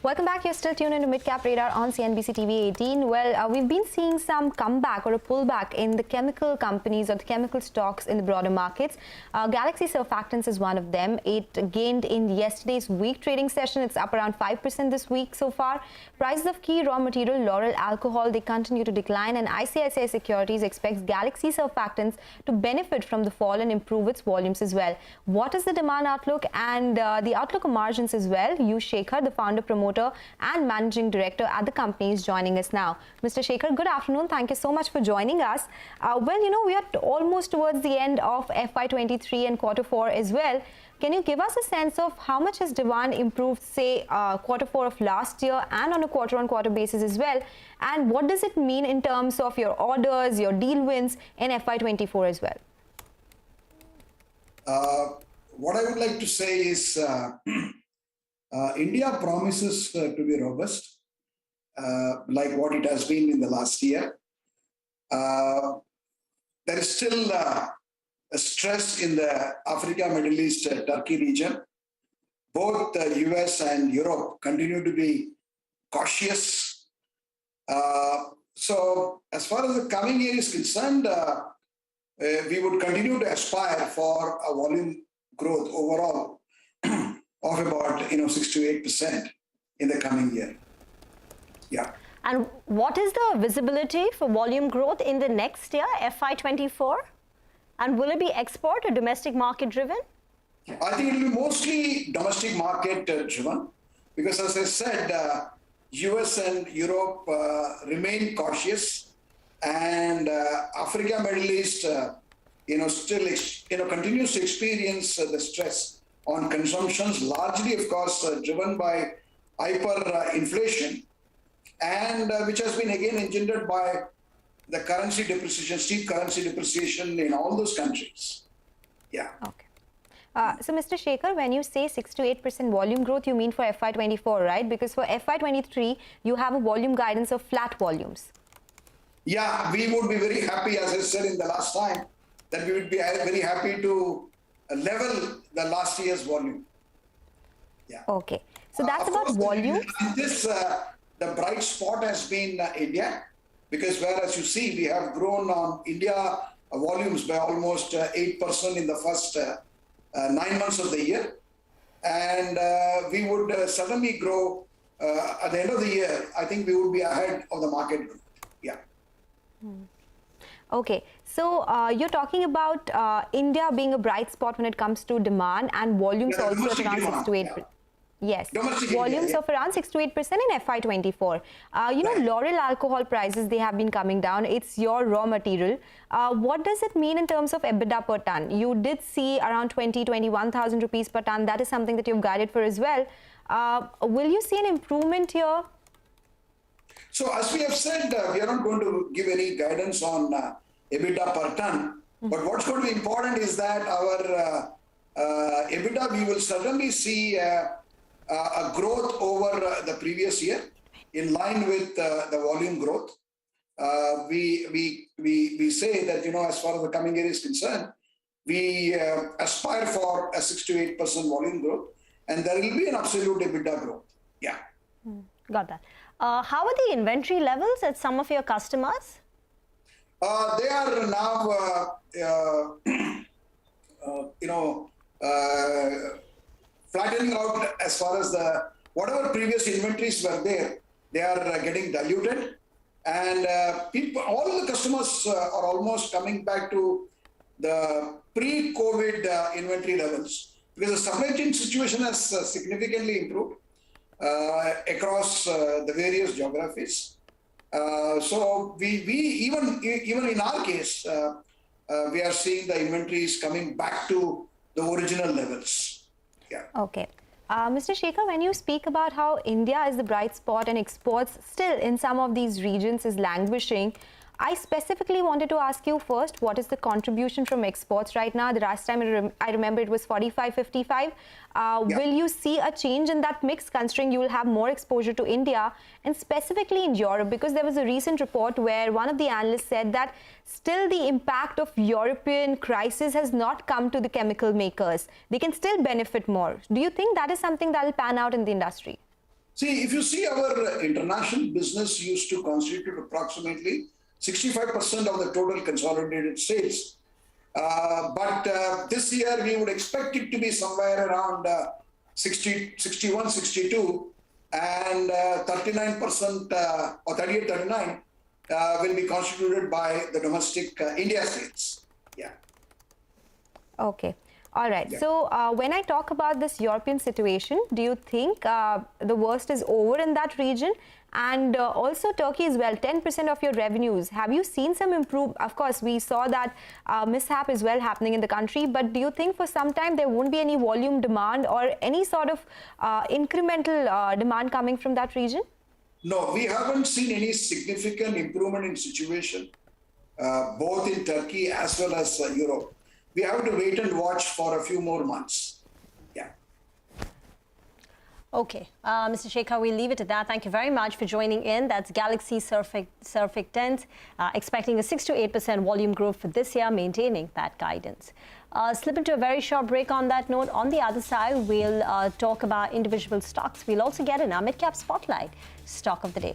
Welcome back. You're still tuned into Midcap Radar on CNBC-TV18. Well, we've been seeing some comeback or a pullback in the chemical companies or the chemical stocks in the broader markets. Galaxy Surfactants is one of them. It gained in yesterday's week trading session. It's up around 5% this week so far. Prices of key raw material, Laurel alcohol, they continue to decline, and ICICI Securities expects Galaxy Surfactants to benefit from the fall and improve its volumes as well. What is the demand outlook and the outlook of margins as well? Shekhar, the founder, promoter and managing director at the company, is joining us now. Mr. Shekhar, good afternoon. Thank you so much for joining us. We are almost towards the end of FY23 and Q4 as well. Can you give us a sense of how much has demand improved, say, Q4 of last year and on a quarter-on-quarter basis as well? And what does it mean in terms of your orders, your deal wins in FY24 as well? What I would like to say is India promises to be robust, like what it has been in the last year. There is still a stress in the Africa, Middle East, Turkey region. Both the US and Europe continue to be cautious. So as far as the coming year is concerned, we would continue to aspire for a volume growth overall of about 6 to 8% in the coming year. Yeah. And what is the visibility for volume growth in the next year, FY24? And will it be export or domestic market driven? I think it will be mostly domestic market driven, because as I said, US and Europe remain cautious, and Africa, Middle East, still continues to experience the stress on consumptions, largely, of course, driven by hyperinflation, and which has been again engendered by the currency depreciation, steep currency depreciation in all those countries. Yeah. Okay. So, Mr. Shekhar, when you say 6 to 8% volume growth, you mean for FY24, right? Because for FY23, you have a volume guidance of flat volumes. Yeah, we would be very happy, as I said in the last time, that we would be very happy to level the last year's volume. Yeah. Okay. So that's about volume. The bright spot has been India, because whereas you see, we have grown on India volumes by almost 8% in the first 9 months of the year. And we would suddenly grow at the end of the year. I think we would be ahead of the market growth. Yeah. Okay, so you're talking about India being a bright spot when it comes to demand, and volumes also at around 6 to 8%. Yeah. Yes, domestic volumes India, of around 6 to 8% in FY24. Laurel alcohol prices, they have been coming down. It's your raw material. What does it mean in terms of EBITDA per ton? You did see around 21,000 rupees per ton. That is something that you've guided for as well. Will you see an improvement here? So as we have said, we are not going to give any guidance on EBITDA per ton. But what's going to be important is that our EBITDA, we will certainly see a growth over the previous year in line with the volume growth. We say that, as far as the coming year is concerned, we aspire for a 6 to 8% volume growth, and there will be an absolute EBITDA growth. Yeah. Got that. How are the inventory levels at some of your customers? They are now, flattening out as far as whatever previous inventories were there, they are getting diluted. And all the customers are almost coming back to the pre-COVID inventory levels, because the supply chain situation has significantly improved across the various geographies. So we even in our case, we are seeing the inventories coming back to the original levels. Yeah. Okay. Mr. Shekhar, when you speak about how India is the bright spot and exports still in some of these regions is languishing, I specifically wanted to ask you first, what is the contribution from exports right now? The last time I remember it was 45-55. Will you see a change in that mix, considering you will have more exposure to India and specifically in Europe? Because there was a recent report where one of the analysts said that still the impact of European crisis has not come to the chemical makers. They can still benefit more. Do you think that is something that will pan out in the industry? See, if you see our international business used to constitute approximately 65% of the total consolidated sales. But this year we would expect it to be somewhere around 61, 62, and 39% or 38, 39 will be constituted by the domestic India sales. Yeah. Okay. All right. Yeah. So when I talk about this European situation, do you think the worst is over in that region? And also Turkey as well, 10% of your revenues. Have you seen some improvement? Of course, we saw that mishap as well happening in the country. But do you think for some time there won't be any volume demand or any sort of incremental demand coming from that region? No, we haven't seen any significant improvement in situation, both in Turkey as well as Europe. We have to wait and watch for a few more months. Yeah. Okay, Mr. Shekhar, we'll leave it at that. Thank you very much for joining in. That's Galaxy Surfactants, expecting a 6 to 8% volume growth for this year, maintaining that guidance. Slip into a very short break on that note. On the other side, we'll talk about individual stocks. We'll also get in our Midcap Spotlight stock of the day.